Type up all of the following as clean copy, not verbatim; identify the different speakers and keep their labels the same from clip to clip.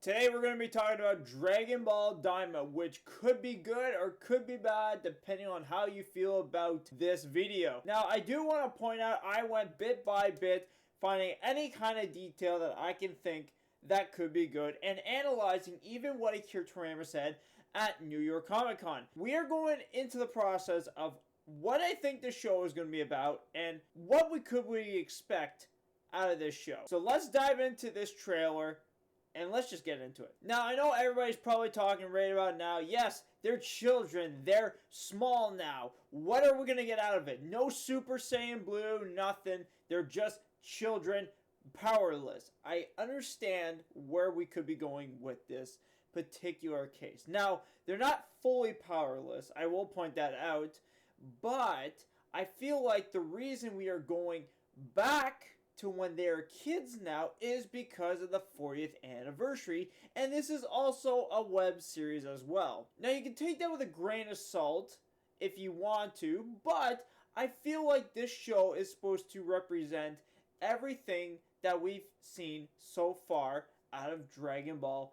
Speaker 1: Today we're going to be talking about Dragon Ball Daima, which could be good or could be bad depending on how you feel about this video. Now I do want to point out I went bit by bit finding any kind of detail that I can think that could be good and analyzing even what Akira Toriyama said at New York Comic Con. We are going into the process of what I think this show is going to be about and what we expect out of this show. So let's dive into this trailer and let's just get into it. Now, I know everybody's probably talking right about now. Yes, they're children. They're small now. What are we going to get out of it? No Super Saiyan Blue, nothing. They're just children, powerless. I understand where we could be going with this particular case. Now, they're not fully powerless. I will point that out. But I feel like the reason we are going back to when they are kids now is because of the 40th anniversary, and this is also a web series as well. Now you can take that with a grain of salt if you want to, but I feel like this show is supposed to represent everything that we've seen so far out of Dragon Ball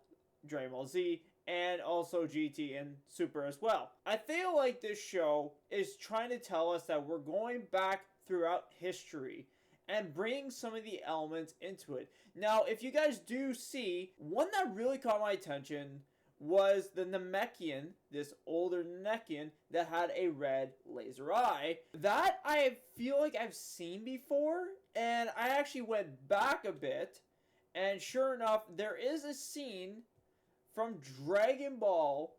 Speaker 1: Z, and also GT and Super as well. I feel like this show is trying to tell us that we're going back throughout history and bringing some of the elements into it. Now, if you guys do see, one that really caught my attention was the Namekian, this older Namekian that had a red laser eye. That I feel like I've seen before, and I actually went back a bit, and sure enough, there is a scene from Dragon Ball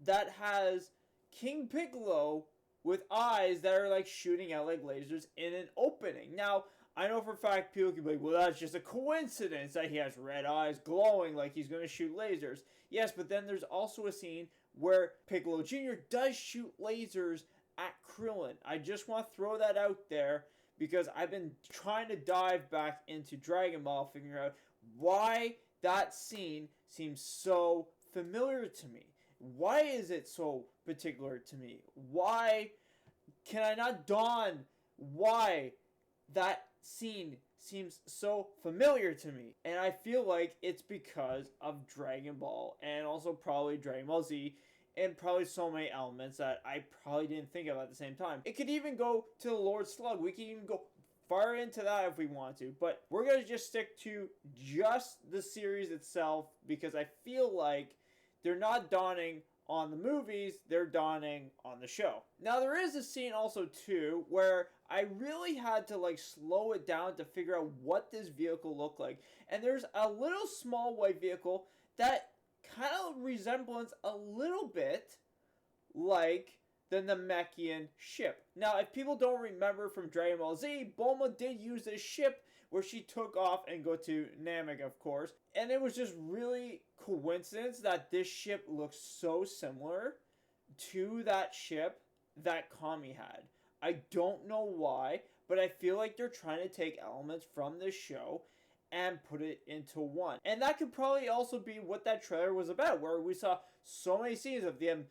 Speaker 1: that has King Piccolo with eyes that are like shooting out like lasers in an opening. Now, I know for a fact people can be like, well, that's just a coincidence that he has red eyes glowing like he's going to shoot lasers. Yes, but then there's also a scene where Piccolo Jr. does shoot lasers at Krillin. I just want to throw that out there because I've been trying to dive back into Dragon Ball, figuring out why that scene seems so familiar to me. Why is it so particular to me? Why can I not dawn why that scene seems so familiar to me? And I feel like it's because of Dragon Ball and also probably Dragon Ball Z and probably so many elements that I probably didn't think of at the same time. It could even go to the Lord Slug. We could even go far into that if we want to, but we're going to just stick to just the series itself because I feel like they're not dawning on the movies, they're dawning on the show. Now there is a scene also too where I really had to like slow it down to figure out what this vehicle looked like. And there's a little small white vehicle that kind of resembles a little bit like the Namekian ship. Now, if people don't remember from Dragon Ball Z, Bulma did use this ship where she took off and go to Namek, of course. And it was just really coincidence that this ship looks so similar to that ship that Kami had. I don't know why, but I feel like they're trying to take elements from this show and put it into one. And that could probably also be what that trailer was about, where we saw so many scenes of them,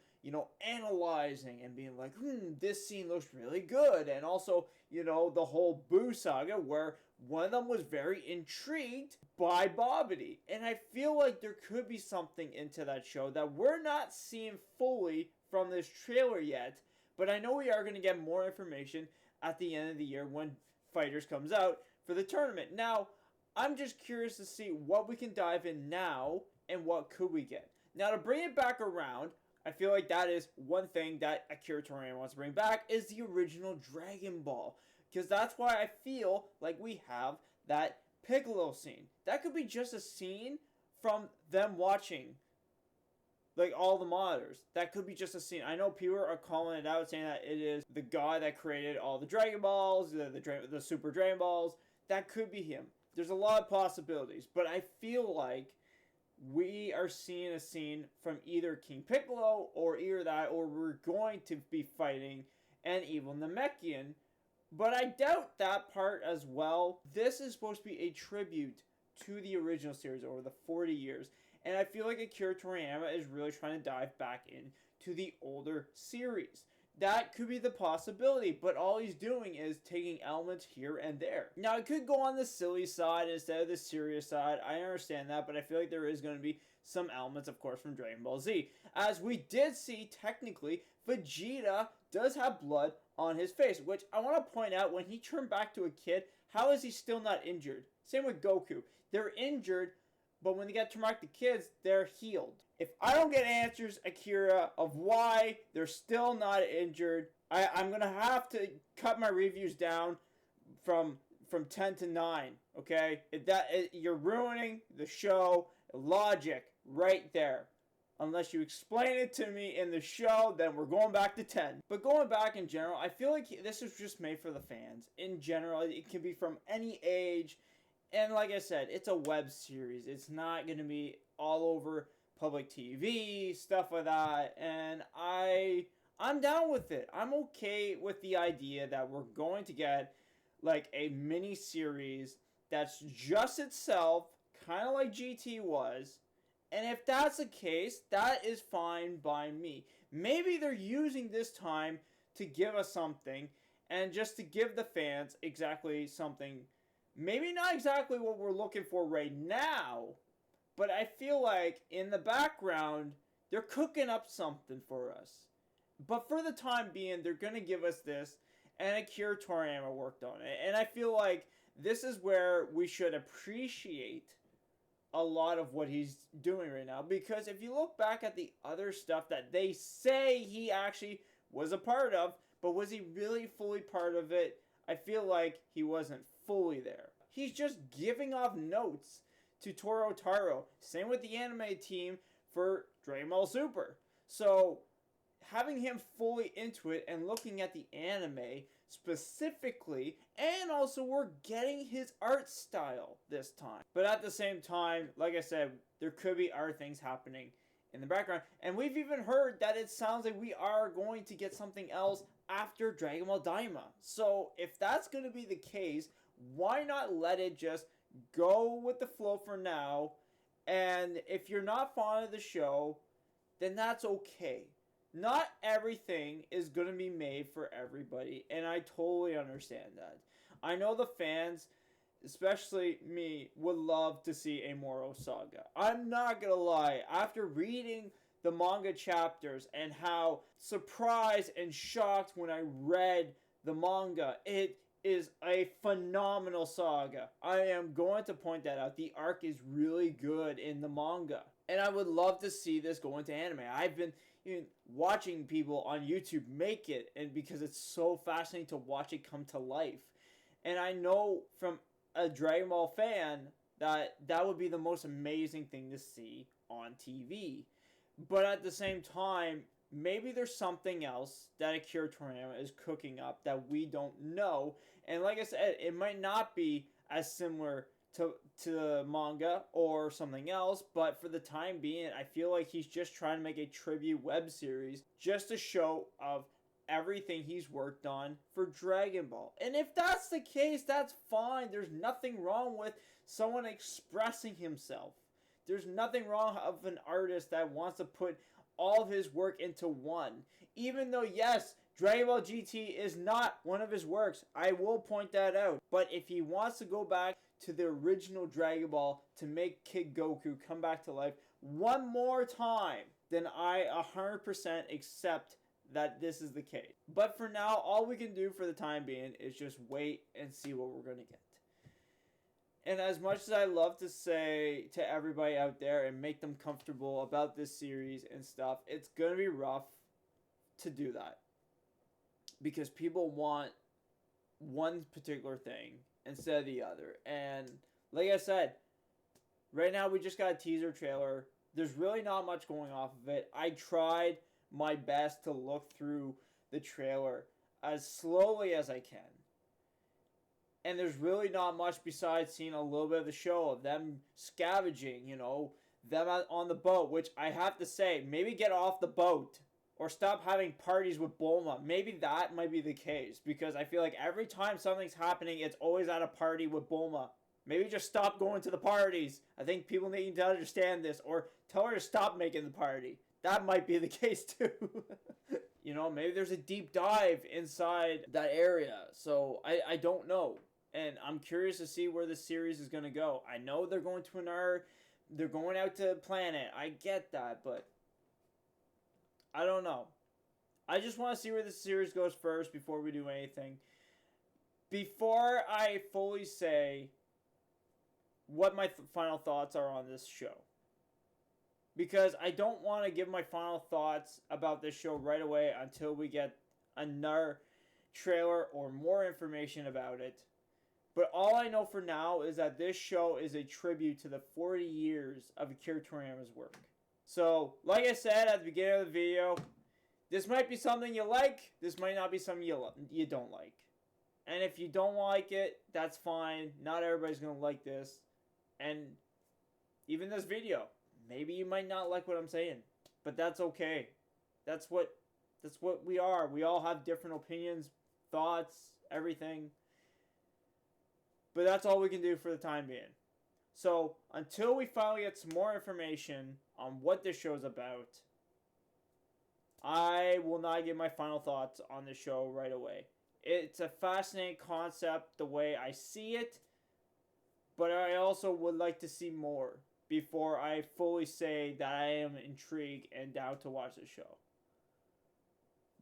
Speaker 1: analyzing and being like, this scene looks really good. And also, the whole Boo saga where one of them was very intrigued by Bobbity. And I feel like there could be something into that show that we're not seeing fully from this trailer yet. But I know we are going to get more information at the end of the year when Fighters comes out for the tournament. Now, I'm just curious to see what we can dive in now and what could we get. Now, to bring it back around, I feel like that is one thing that Akira Toriyama wants to bring back is the original Dragon Ball. Because that's why I feel like we have that Piccolo scene. That could be just a scene from them watching like all the monitors. That could be just a scene. I know people are calling it out saying that it is the guy that created all the Dragon Balls, the Super Dragon Balls. That could be him. There's a lot of possibilities, but I feel like we are seeing a scene from either King Piccolo or either that, or we're going to be fighting an evil Namekian, but I doubt that part as well. This is supposed to be a tribute to the original series over the 40 years, and I feel like Akira Toriyama is really trying to dive back into the older series. That could be the possibility, but all he's doing is taking elements here and there. Now, it could go on the silly side instead of the serious side. I understand that, but I feel like there is going to be some elements, of course, from Dragon Ball Z. As we did see, technically, Vegeta does have blood on his face, which I want to point out, when he turned back to a kid, how is he still not injured? Same with Goku. They're injured, but when they get turned back to kids, they're healed. If I don't get answers, Akira, of why they're still not injured, I'm going to have to cut my reviews down from 10 to 9, okay? You're ruining the show logic right there. Unless you explain it to me in the show, then we're going back to 10. But going back in general, I feel like this is just made for the fans. In general, it can be from any age. And like I said, it's a web series. It's not going to be all over public TV, stuff like that. And I'm down with it. I'm okay with the idea that we're going to get like a mini series that's just itself, kind of like GT was. And if that's the case, that is fine by me. Maybe they're using this time to give us something, and just to give the fans exactly something. Maybe not exactly what we're looking for right now, but I feel like in the background, they're cooking up something for us. But for the time being, they're going to give us this, and Akira Toriyama worked on it. And I feel like this is where we should appreciate a lot of what he's doing right now, because if you look back at the other stuff that they say he actually was a part of, but was he really fully part of it? I feel like he wasn't fully there. He's just giving off notes to Toru Taro. Same with the anime team for Dragon Ball Super. So having him fully into it and looking at the anime specifically, and also we're getting his art style this time. But at the same time, like I said, there could be other things happening in the background. And we've even heard that it sounds like we are going to get something else after Dragon Ball Daima. So if that's going to be the case, why not let it just go with the flow for now? And if you're not fond of the show, then that's okay. Not everything is going to be made for everybody, and I totally understand that. I know the fans, especially me, would love to see a Moro saga. I'm not going to lie, after reading the manga chapters and how surprised and shocked when I read the manga, it is a phenomenal saga. I am going to point that out. The arc is really good in the manga, and I would love to see this go into anime. I've been watching people on YouTube make it, and because it's so fascinating to watch it come to life. And I know from a Dragon Ball fan that that would be the most amazing thing to see on TV. But at the same time, maybe there's something else that Akira Toriyama is cooking up that we don't know. And like I said, it might not be as similar to the manga or something else, but for the time being, I feel like he's just trying to make a tribute web series just to show of everything he's worked on for Dragon Ball. And if that's the case, that's fine. There's nothing wrong with someone expressing himself. There's nothing wrong of an artist that wants to put all of his work into one. Even though, yes, Dragon Ball GT is not one of his works. I will point that out. But if he wants to go back to the original Dragon Ball to make Kid Goku come back to life one more time, then I 100% accept that this is the case. But for now, all we can do for the time being is just wait and see what we're going to get. And as much as I love to say to everybody out there and make them comfortable about this series and stuff, it's going to be rough to do that. Because people want one particular thing instead of the other. And like I said, right now we just got a teaser trailer. There's really not much going off of it. I tried my best to look through the trailer as slowly as I can. And there's really not much besides seeing a little bit of the show of them scavenging, them on the boat, which I have to say, maybe get off the boat. Or stop having parties with Bulma. Maybe that might be the case. Because I feel like every time something's happening, it's always at a party with Bulma. Maybe just stop going to the parties. I think people need to understand this. Or tell her to stop making the party. That might be the case too. Maybe there's a deep dive inside that area. So I don't know. And I'm curious to see where this series is going to go. I know they're going to another they're going out to the planet. I get that, but I don't know. I just want to see where the series goes first before we do anything. Before I fully say what my final thoughts are on this show. Because I don't want to give my final thoughts about this show right away until we get another trailer or more information about it. But all I know for now is that this show is a tribute to the 40 years of Akira Toriyama's work. So, like I said at the beginning of the video, this might be something you like, this might not be something you don't like. And if you don't like it, that's fine. Not everybody's going to like this. And even this video, maybe you might not like what I'm saying, but that's okay. That's what we are. We all have different opinions, thoughts, everything. But that's all we can do for the time being. So, until we finally get some more information on what this show's about, I will not give my final thoughts on the show right away. It's a fascinating concept the way I see it, but I also would like to see more before I fully say that I am intrigued and down to watch the show.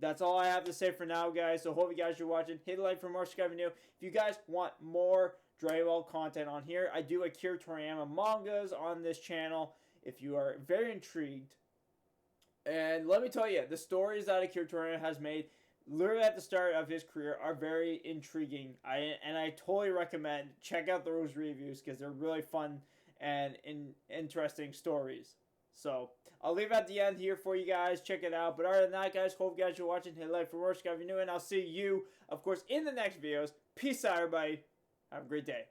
Speaker 1: That's all I have to say for now, guys. So hope you guys are watching. Hit a like for more, subscribe if you're new. If you guys want more Dragon Ball content on here, I do Akira Toriyama mangas on this channel if you are very intrigued. And let me tell you, the stories that Akira Toriyama has made literally at the start of his career are very intriguing. I totally recommend check out those reviews because they're really fun and interesting stories. So, I'll leave it at the end here for you guys. Check it out. But other than that, guys, hope you guys are watching. Hit like for more, subscribe if you're new. And I'll see you, of course, in the next videos. Peace out, everybody. Have a great day.